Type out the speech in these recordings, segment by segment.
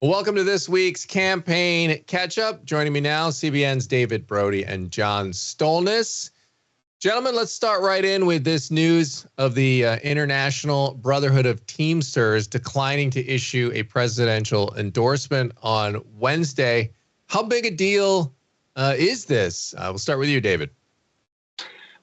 Well, welcome to this week's campaign catch-up. Joining me now, CBN's David Brody and John Stolnis. Gentlemen, let's start right in with this news of the International Brotherhood of Teamsters declining to issue a presidential endorsement on Wednesday. How big a deal is this? We'll start with you, David.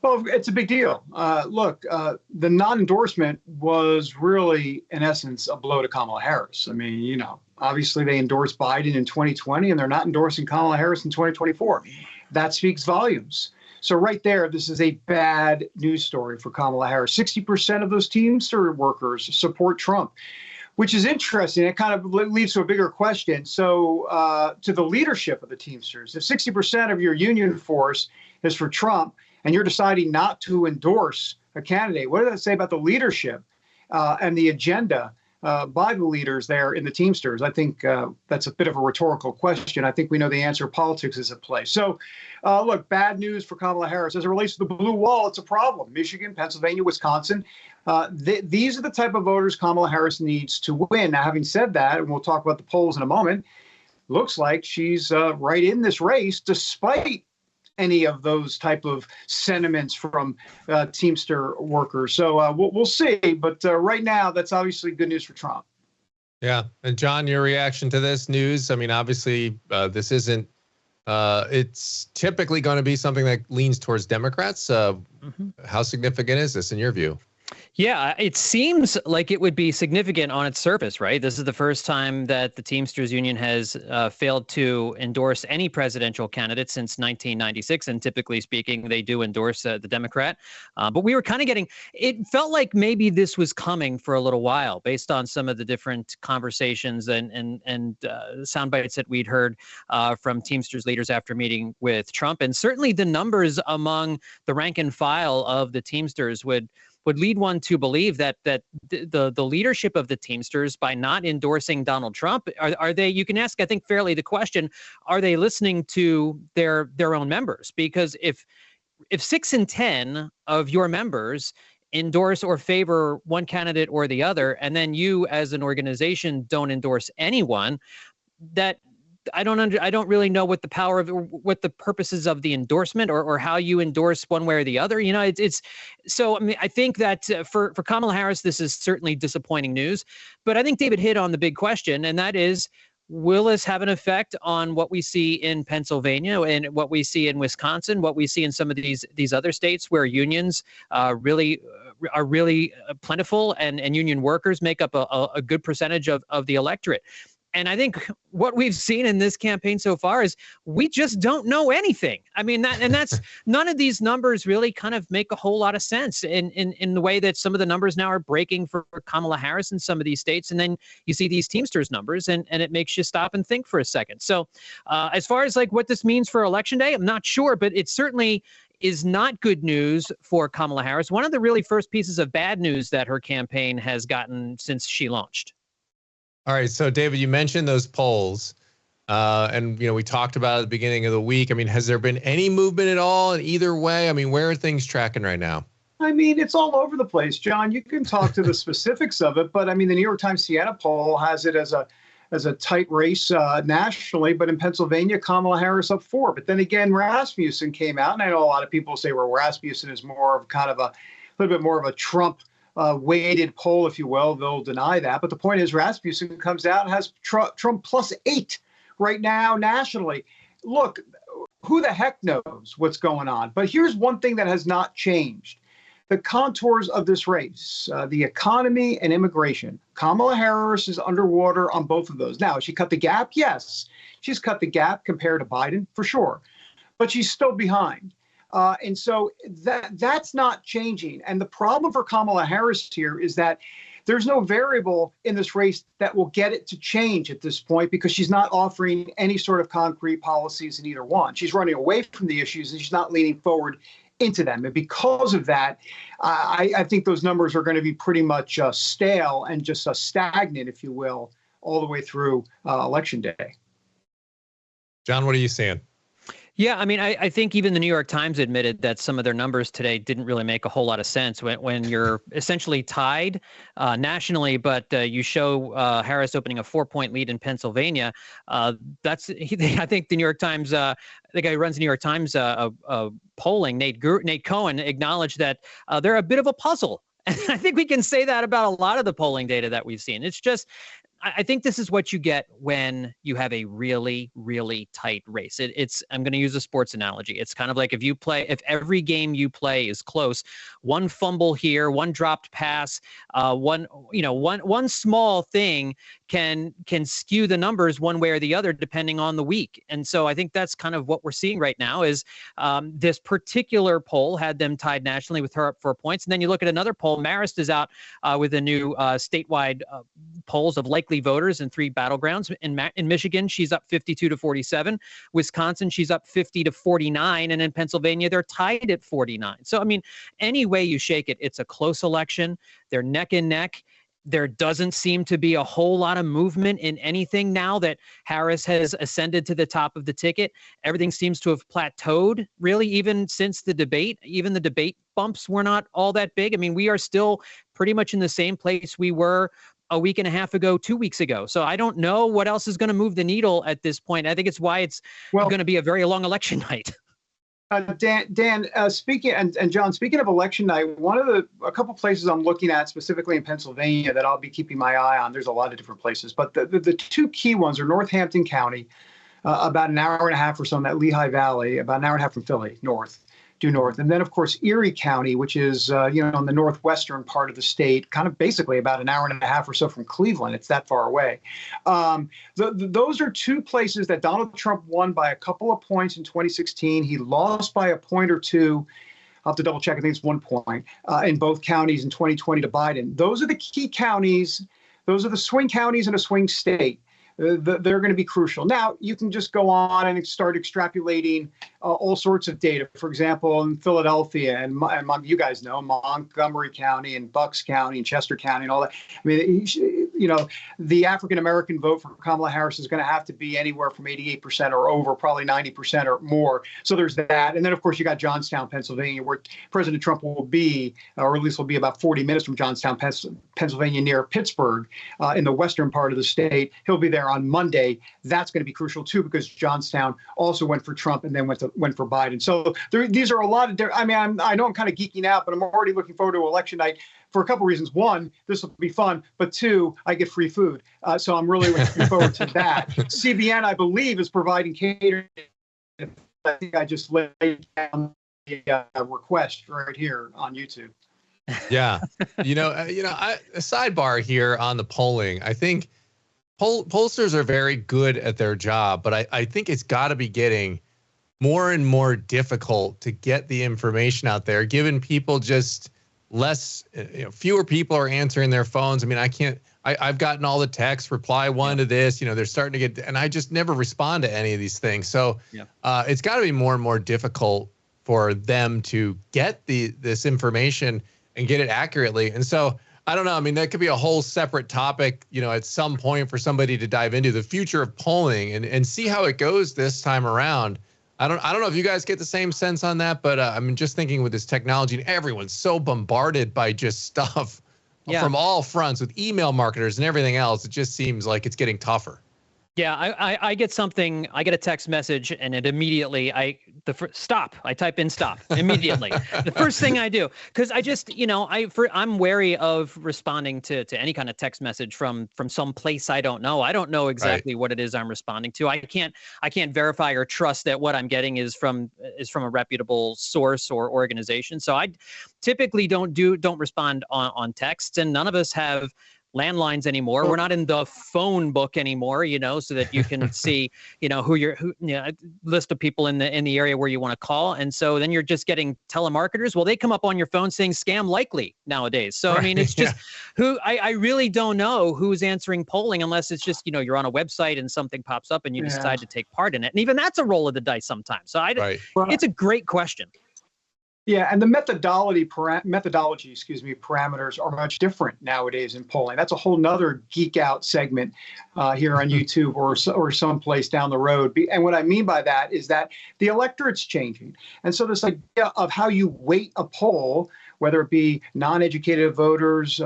Well, it's a big deal. Look, the non-endorsement was really, in essence, a blow to Kamala Harris. I mean, obviously they endorsed Biden in 2020, and they're not endorsing Kamala Harris in 2024. That speaks volumes. So right there, this is a bad news story for Kamala Harris. 60% of those Teamster workers support Trump, which is interesting. It kind of leads to a bigger question. So to the leadership of the Teamsters, if 60% of your union force is for Trump, and you're deciding not to endorse a candidate, what does that say about the leadership and the agenda by the leaders there in the Teamsters? I think that's a bit of a rhetorical question. I think we know the answer. Politics is at play. So, look, bad news for Kamala Harris. As it relates to the blue wall, it's a problem. Michigan, Pennsylvania, Wisconsin. These are the type of voters Kamala Harris needs to win. Now, having said that, and we'll talk about the polls in a moment, looks like she's right in this race despite any of those type of sentiments from Teamster workers. So we'll see. But right now, that's obviously good news for Trump. Yeah. And John, your reaction to this news? I mean, obviously, this isn't, it's typically going to be something that leans towards Democrats. How significant is this in your view? Yeah, it seems like it would be significant on its surface, right? This is the first time that the Teamsters Union has failed to endorse any presidential candidate since 1996. And typically speaking, they do endorse the Democrat. But we were kind of getting, it felt like maybe this was coming for a little while based on some of the different conversations and sound bites that we'd heard from Teamsters leaders after meeting with Trump. And certainly the numbers among the rank and file of the Teamsters would lead one to believe that the leadership of the Teamsters, by not endorsing Donald Trump, are they, you can ask, I think, fairly the question, are they listening to their own members? Because if 6 in 10 of your members endorse or favor one candidate or the other, and then you as an organization don't endorse anyone, that I don't really know what the power of, what the purposes of the endorsement or how you endorse one way or the other. It's so, I mean, I think that for Kamala Harris, this is certainly disappointing news, but I think David hit on the big question, and that is, will this have an effect on what we see in Pennsylvania and what we see in Wisconsin, what we see in some of these other states where unions are really plentiful and union workers make up a good percentage of the electorate? And I think what we've seen in this campaign so far is we just don't know anything. I mean, that's none of these numbers really kind of make a whole lot of sense in the way that some of the numbers now are breaking for Kamala Harris in some of these states. And then you see these Teamsters numbers and it makes you stop and think for a second. So as far as like what this means for Election Day, I'm not sure, but it certainly is not good news for Kamala Harris. One of the really first pieces of bad news that her campaign has gotten since she launched. All right. So, David, you mentioned those polls, and, we talked about it at the beginning of the week. I mean, has there been any movement at all in either way? I mean, where are things tracking right now? I mean, it's all over the place, John. You can talk to the specifics of it, but I mean, the New York Times Siena poll has it as a tight race nationally, but in Pennsylvania, Kamala Harris up 4. But then again, Rasmussen came out, and I know a lot of people say, well, Rasmussen is more of kind of a little bit more of a Trump weighted poll, if you will. They'll deny that. But the point is, Rasmussen comes out and has Trump +8 right now nationally. Look, who the heck knows what's going on? But here's one thing that has not changed. The contours of this race, the economy and immigration. Kamala Harris is underwater on both of those. Now, has she cut the gap? Yes. She's cut the gap compared to Biden, for sure. But she's still behind. And so that's not changing. And the problem for Kamala Harris here is that there's no variable in this race that will get it to change at this point, because she's not offering any sort of concrete policies in either one. She's running away from the issues and she's not leaning forward into them. And because of that, I think those numbers are going to be pretty much stale and just stagnant, if you will, all the way through Election Day. John, what are you seeing? Yeah, I mean, I think even the New York Times admitted that some of their numbers today didn't really make a whole lot of sense when you're essentially tied nationally, but you show Harris opening a 4-point lead in Pennsylvania. I think the New York Times, the guy who runs the New York Times polling, Nate Cohen, acknowledged that they're a bit of a puzzle. And I think we can say that about a lot of the polling data that we've seen. It's just, I think this is what you get when you have a really, really tight race. I'm going to use a sports analogy. It's kind of like if every game you play is close, one fumble here, one dropped pass, one small thing can skew the numbers one way or the other depending on the week. And so I think that's kind of what we're seeing right now is this particular poll had them tied nationally with her up 4 points. And then you look at another poll, Marist is out with a new statewide polls of likely voters in 3 battlegrounds. In Michigan, she's up 52-47. Wisconsin, she's up 50-49. And in Pennsylvania, they're tied at 49. So, I mean, any way you shake it, it's a close election. They're neck and neck. There doesn't seem to be a whole lot of movement in anything now that Harris has ascended to the top of the ticket. Everything seems to have plateaued, really, even since the debate. Even the debate bumps were not all that big. I mean, we are still pretty much in the same place we were a week and a half ago, 2 weeks ago. So I don't know what else is going to move the needle at this point. I think it's why it's going to be a very long election night. Dan, speaking and John, speaking of election night, a couple places I'm looking at specifically in Pennsylvania that I'll be keeping my eye on. There's a lot of different places, but the 2 key ones are Northampton County, about an hour and a half or so in that Lehigh Valley, about an hour and a half from Philly, due north. And then, of course, Erie County, which is, in the northwestern part of the state, kind of basically about an hour and a half or so from Cleveland. It's that far away. Those are 2 places that Donald Trump won by a couple of points in 2016. He lost by a point or 2. I'll have to double check. I think it's 1 point in both counties in 2020 to Biden. Those are the key counties. Those are the swing counties in a swing state. They're going to be crucial. Now, you can just go on and start extrapolating all sorts of data. For example, in Philadelphia and you guys know Montgomery County and Bucks County and Chester County and all that. I mean, the African-American vote for Kamala Harris is going to have to be anywhere from 88% or over, probably 90% or more. So there's that. And then, of course, you got Johnstown, Pennsylvania, where President Trump will be, or at least will be about 40 minutes from Johnstown, Pennsylvania, near Pittsburgh, in the western part of the state. He'll be there on Monday. That's going to be crucial, too, because Johnstown also went for Trump and then went for Biden. So these are a lot of I know I'm kind of geeking out, but I'm already looking forward to election night for a couple of reasons. 1, this will be fun, but 2, I get free food. So I'm really looking forward to that. CBN, I believe, is providing catering. I think I just laid down the request right here on YouTube. Yeah. A sidebar here on the polling. I think pollsters are very good at their job, but I think it's got to be getting more and more difficult to get the information out there, given people just fewer people are answering their phones. I mean, I've gotten all the texts, reply 1 to this, they're starting to get, and I just never respond to any of these things. So it's got to be more and more difficult for them to get this information and get it accurately. And so I don't know. I mean, that could be a whole separate topic, at some point for somebody to dive into the future of polling and see how it goes this time around. I don't know if you guys get the same sense on that, but I'm just thinking with this technology and everyone's so bombarded by just stuff from all fronts with email marketers and everything else. It just seems like it's getting tougher. Yeah, I get a text message and it immediately, stop. I type in stop immediately. The first thing I do, because I just, I'm wary of responding to any kind of text message from some place I don't know. I don't know exactly what it is I'm responding to. I can't verify or trust that what I'm getting is from a reputable source or organization. So I typically don't respond on texts, and none of us have landlines anymore. We're not in the phone book anymore, so that you can see, list of people in the area where you want to call. And so then you're just getting telemarketers. Well, they come up on your phone saying scam likely nowadays. So, I mean, it's just I really don't know who's answering polling unless it's just, you're on a website and something pops up and you decide to take part in it. And even that's a roll of the dice sometimes. So it's a great question. Yeah, and the methodology, parameters are much different nowadays in polling. That's a whole nother geek out segment here on YouTube or someplace down the road. And what I mean by that is that the electorate's changing, and so this idea of how you weight a poll, whether it be non-educated voters,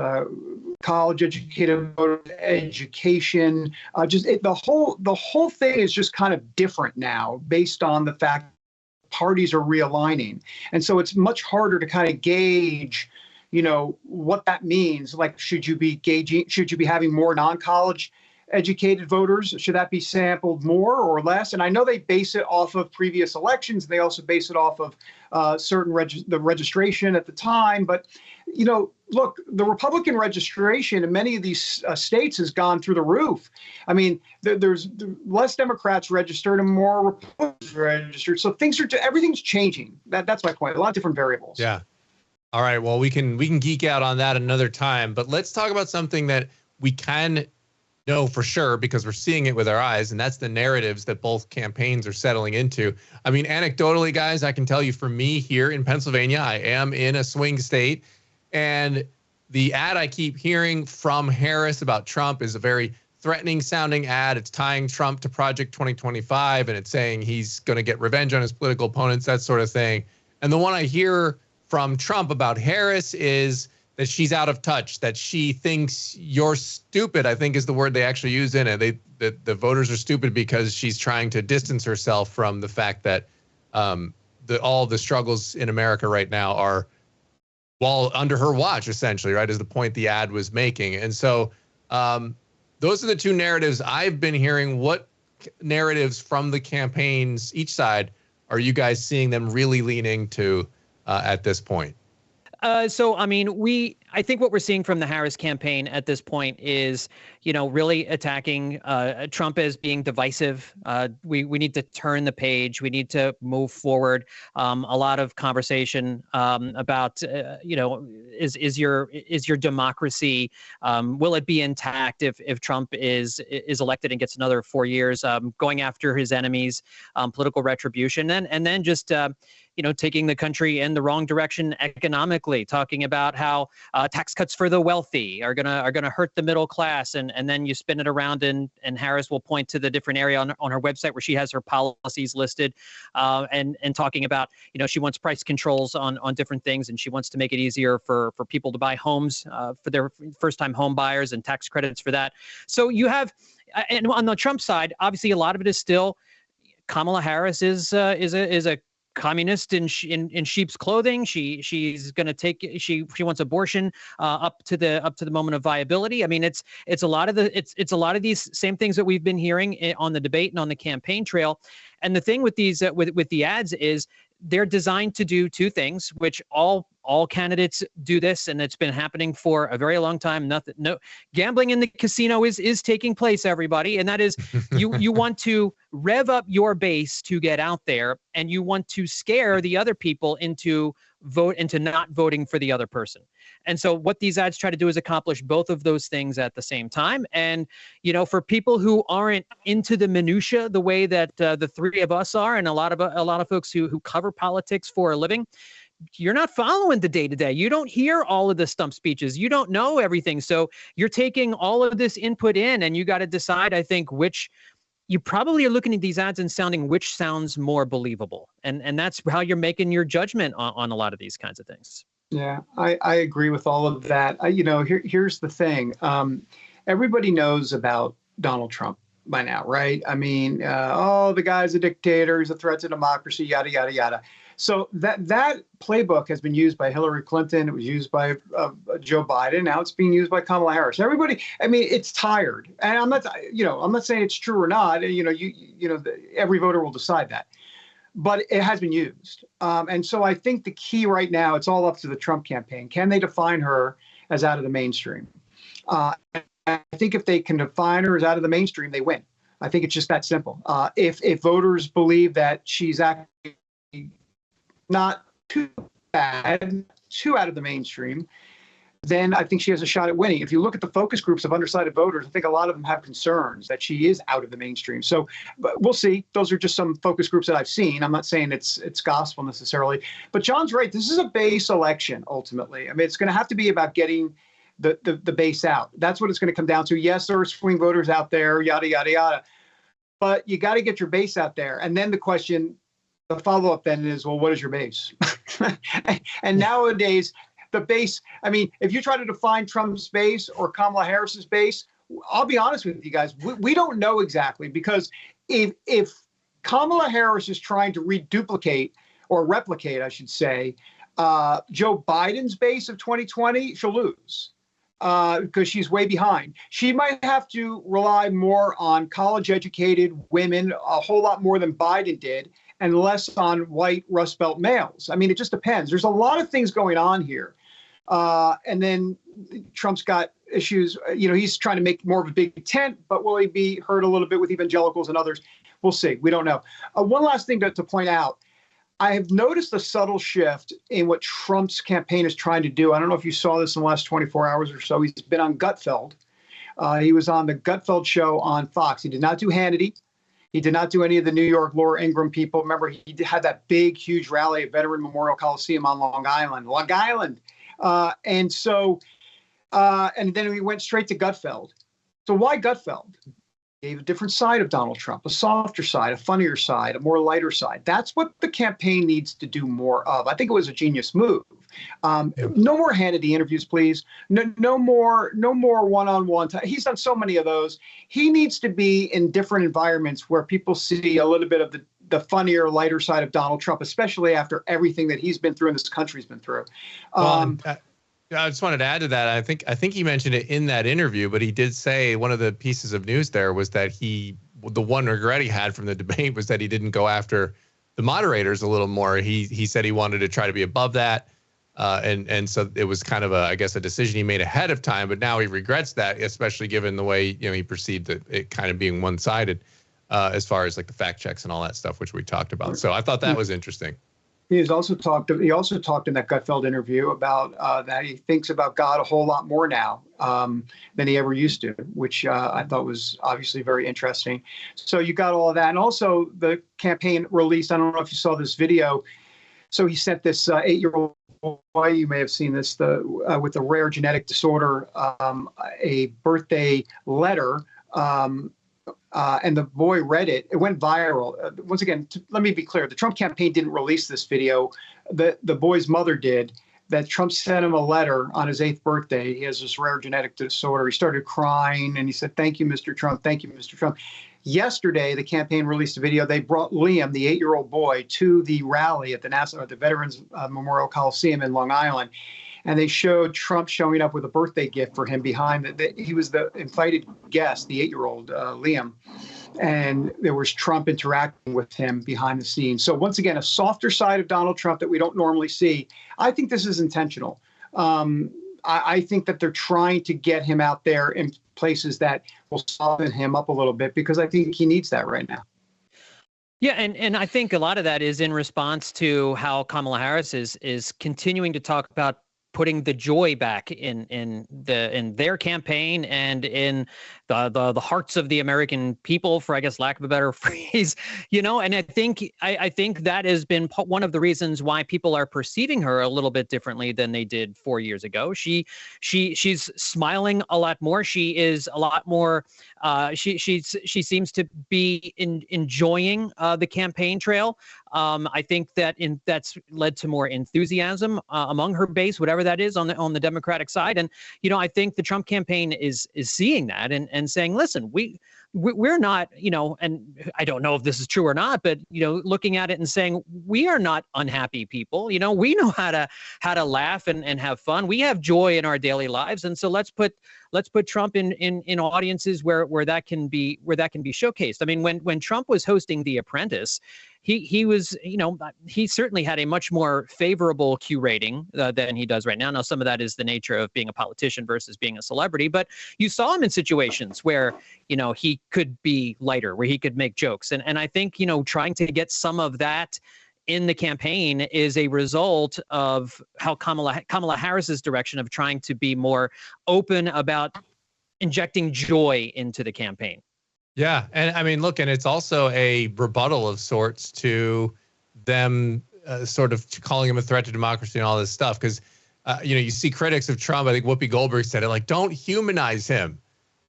college-educated voters, education, the whole thing is just kind of different now based on the fact parties are realigning. And so it's much harder to kind of gauge, what that means. Like, should you be having more non-college educated voters? Should that be sampled more or less? And I know they base it off of previous elections. They also base it off of the registration at the time. But, look, the Republican registration in many of these states has gone through the roof. I mean, there's less Democrats registered and more Republicans registered. So everything's changing. That's my point. A lot of different variables. Yeah. All right. Well, we can geek out on that another time. But let's talk about something that we can know for sure because we're seeing it with our eyes, and that's the narratives that both campaigns are settling into. I mean, anecdotally, guys, I can tell you for me here in Pennsylvania, I am in a swing state. And the ad I keep hearing from Harris about Trump is a very threatening sounding ad. It's tying Trump to Project 2025, and it's saying he's going to get revenge on his political opponents, that sort of thing. And the one I hear from Trump about Harris is that she's out of touch, that she thinks you're stupid, I think is the word they actually use in it. The voters are stupid because she's trying to distance herself from the fact that all the struggles in America right now are under her watch, essentially, right, is the point the ad was making. And so those are the two narratives I've been hearing. What narratives from the campaigns, each side, are you guys seeing them really leaning to at this point? So, I mean, I think what we're seeing from the Harris campaign at this point is, really attacking Trump as being divisive. We need to turn the page. We need to move forward. A lot of conversation about, is your democracy, will it be intact if Trump is elected and gets another 4 years? Going after his enemies, political retribution, and then just taking the country in the wrong direction economically, talking about how tax cuts for the wealthy are gonna hurt the middle class, and then you spin it around and Harris will point to the different area on her website where she has her policies listed, and talking about she wants price controls on different things, and she wants to make it easier for people to buy homes for their first-time home buyers and tax credits for that. So you have, and on the Trump side, obviously a lot of it is still Kamala Harris is a communist in sheep's clothing. She's going to take, she wants abortion up to the moment of viability. I mean, it's a lot of these same things that we've been hearing on the debate and on the campaign trail. And the thing with these with the ads is they're designed to do two things, which all candidates do this, and it's been happening for a very long time. No gambling in the casino is taking place, everybody, and that is you want to rev up your base to get out there, and you want to scare the other people into not voting for the other person. And so what these ads try to do is accomplish both of those things at the same time. And for people who aren't into the minutia the way that the three of us are, and a lot of folks who cover politics for a living, you're not following the day-to-day. You don't hear all of the stump speeches. You don't know everything. So you're taking all of this input in, and you got to decide, I think, which you probably are looking at these ads and sounding which sounds more believable. And that's how you're making your judgment on a lot of these kinds of things. Yeah, I agree with all of that. Here's the thing. Everybody knows about Donald Trump by now, right? I mean, the guy's a dictator. He's a threat to democracy, yada, yada, yada. So that playbook has been used by Hillary Clinton. It was used by Joe Biden. Now it's being used by Kamala Harris. Everybody, I mean, it's tired. And I'm not saying it's true or not. Every voter will decide that. But it has been used. And so I think the key right now, it's all up to the Trump campaign. Can they define her as out of the mainstream? I think if they can define her as out of the mainstream, they win. I think it's just that simple. If voters believe that she's actually not too bad, too out of the mainstream, then I think she has a shot at winning. If you look at the focus groups of undecided voters, I think a lot of them have concerns that she is out of the mainstream. So but we'll see. Those are just some focus groups that I've seen. I'm not saying it's gospel necessarily. But John's right. This is a base election, ultimately. I mean, it's going to have to be about getting the base out. That's what it's going to come down to. Yes, there are swing voters out there, yada, yada, yada. But you got to get your base out there. And then the question, the follow-up then is, well, what is your base? And nowadays, the base, I mean, if you try to define Trump's base or Kamala Harris's base, I'll be honest with you guys, we don't know exactly, because if Kamala Harris is trying to reduplicate or replicate, I should say, Joe Biden's base of 2020, she'll lose because she's way behind. She might have to rely more on college-educated women, a whole lot more than Biden did, and less on white Rust Belt males. I mean, it just depends. There's a lot of things going on here. And then Trump's got issues, he's trying to make more of a big tent, but will he be hurt a little bit with evangelicals and others? We'll see. We don't know. One last thing to point out. I have noticed a subtle shift in what Trump's campaign is trying to do. I don't know if you saw this in the last 24 hours or so. He's been on Gutfeld. He was on the Gutfeld show on Fox. He did not do Hannity. He did not do any of the New York Laura Ingraham people. Remember, he had that big, huge rally at Veteran Memorial Coliseum on Long Island. And then he went straight to Gutfeld. So why Gutfeld? Gave a different side of Donald Trump, a softer side, a funnier side, a more lighter side. That's what the campaign needs to do more of. I think it was a genius move. No more Hannity interviews, please. No more one-on-one. He's done so many of those. He needs to be in different environments where people see a little bit of the funnier, lighter side of Donald Trump, especially after everything that he's been through and this country's been through. I just wanted to add to that. I think he mentioned it in that interview, but he did say one of the pieces of news there was that the one regret he had from the debate was that he didn't go after the moderators a little more. He said he wanted to try to be above that. And so it was kind of a decision he made ahead of time, but now he regrets that, especially given the way, he perceived it kind of being one-sided as far as like the fact checks and all that stuff, which we talked about. So I thought that was interesting. He also talked in that Gutfeld interview about that he thinks about God a whole lot more now than he ever used to, which I thought was obviously very interesting. So you got all of that. And also the campaign released, I don't know if you saw this video. So he sent this 8-year-old boy, you may have seen this, with a rare genetic disorder, a birthday letter. And the boy read it. It went viral. Once again, let me be clear. The Trump campaign didn't release this video. The boy's mother did. That Trump sent him a letter on his 8th birthday. He has this rare genetic disorder. He started crying, and he said, "Thank you, Mr. Trump. Thank you, Mr. Trump." Yesterday, the campaign released a video. They brought Liam, the 8-year-old boy, to the rally at the Veterans Memorial Coliseum in Long Island. And they showed Trump showing up with a birthday gift for him behind he was the invited guest, the 8-year-old Liam. And there was Trump interacting with him behind the scenes. So once again, a softer side of Donald Trump that we don't normally see. I think this is intentional. I think that they're trying to get him out there in places that will soften him up a little bit, because I think he needs that right now. Yeah, and I think a lot of that is in response to how Kamala Harris is continuing to talk about putting the joy back in their campaign and in the hearts of the American people, for I guess lack of a better phrase, and I think that has been one of the reasons why people are perceiving her a little bit differently than they did 4 years ago. She's smiling a lot more. She is a lot more. She seems to be enjoying the campaign trail. I think that's led to more enthusiasm among her base, whatever that is on the Democratic side. And I think the Trump campaign is seeing that and saying, listen, we're not, and I don't know if this is true or not, but looking at it and saying we are not unhappy people. We know how to laugh and have fun. We have joy in our daily lives, and so let's put Trump in audiences where that can be showcased. I mean, when Trump was hosting The Apprentice, he was, he certainly had a much more favorable Q rating than he does right now. Now, some of that is the nature of being a politician versus being a celebrity, but you saw him in situations where, he could be lighter, where he could make jokes. And I think, trying to get some of that in the campaign is a result of how Kamala Harris's direction of trying to be more open about injecting joy into the campaign. Yeah, and I mean, look, and it's also a rebuttal of sorts to them sort of calling him a threat to democracy and all this stuff. Because, you see critics of Trump, I think Whoopi Goldberg said it, like, don't humanize him.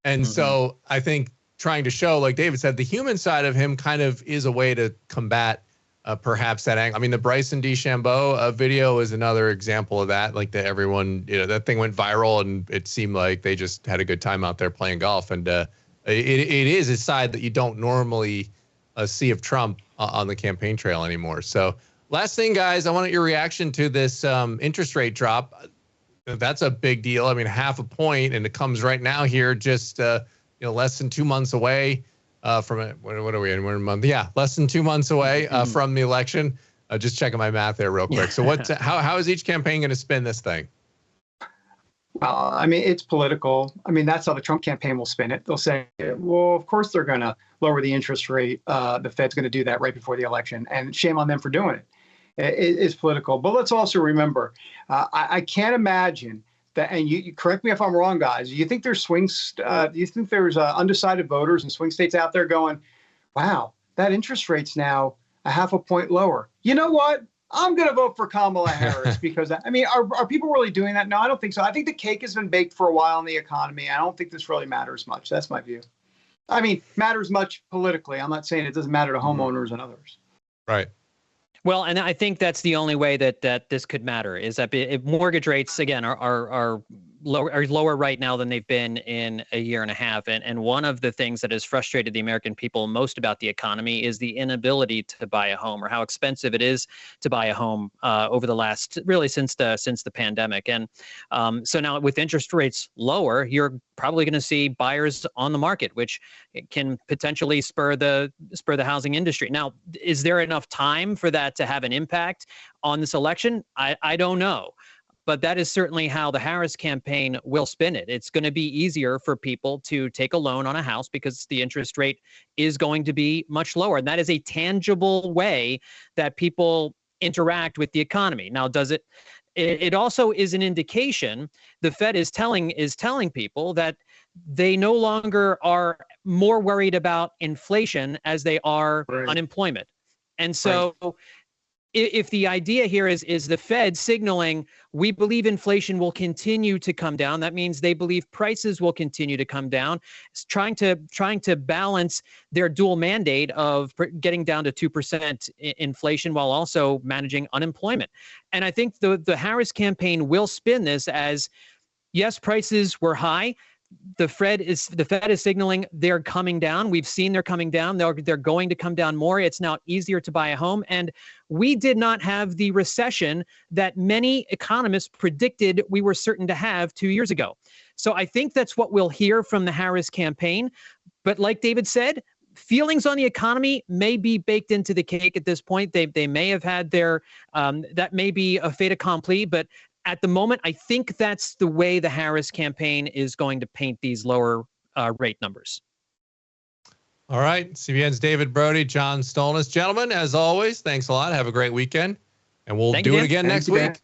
And so I think trying to show, like David said, the human side of him kind of is a way to combat perhaps that angle. I mean, the Bryson DeChambeau video is another example of that. Like that everyone, that thing went viral and it seemed like they just had a good time out there playing golf. And it is a side that you don't normally see of Trump on the campaign trail anymore. So last thing, guys, I want your reaction to this interest rate drop. That's a big deal. I mean, 0.5 point, and it comes right now here, just less than 2 months away from it. What are we in? We're in a month. Yeah, less than 2 months away from the election. Just checking my math there real quick. So how is each campaign going to spin this thing? I mean, it's political. I mean, that's how the Trump campaign will spin it. They'll say, well, of course they're going to lower the interest rate. The Fed's going to do that right before the election, and shame on them for doing it. It's political. But let's also remember, I can't imagine that, and you correct me if I'm wrong, guys. Do you think there's swings? Do you think there's undecided voters in swing states out there going, wow, that interest rate's now 0.5 point lower? You know what? I'm going to vote for Kamala Harris because, I mean, are people really doing that? No, I don't think so. I think the cake has been baked for a while in the economy. I don't think this really matters much. That's my view. I mean, matters much politically. I'm not saying it doesn't matter to homeowners and others. Right. Well, and I think that's the only way that this could matter is that if mortgage rates, again, are lower right now than they've been in a year and a half. And one of the things that has frustrated the American people most about the economy is the inability to buy a home, or how expensive it is to buy a home over the last, really since the pandemic. And so now with interest rates lower, you're probably going to see buyers on the market, which can potentially spur the housing industry. Now, is there enough time for that to have an impact on this election? I don't know. But that is certainly how the Harris campaign will spin it. It's going to be easier for people to take a loan on a house because the interest rate is going to be much lower. And that is a tangible way that people interact with the economy. Now, it also is an indication the Fed is telling people that they no longer are more worried about inflation as they are unemployment. And so if the idea here is the Fed signaling, we believe inflation will continue to come down, that means they believe prices will continue to come down. It's trying to balance their dual mandate of getting down to 2% inflation while also managing unemployment. And I think the Harris campaign will spin this as, yes, prices were high. The Fed is signaling they're coming down. We've seen they're coming down. They're going to come down more. It's now easier to buy a home. And we did not have the recession that many economists predicted we were certain to have 2 years ago. So I think that's what we'll hear from the Harris campaign. But like David said, feelings on the economy may be baked into the cake at this point. They may have had their, that may be a fait accompli, but at the moment, I think that's the way the Harris campaign is going to paint these lower rate numbers. All right. CBN's David Brody, John Stolnis. Gentlemen, as always, thanks a lot. Have a great weekend. And we'll do it again next week.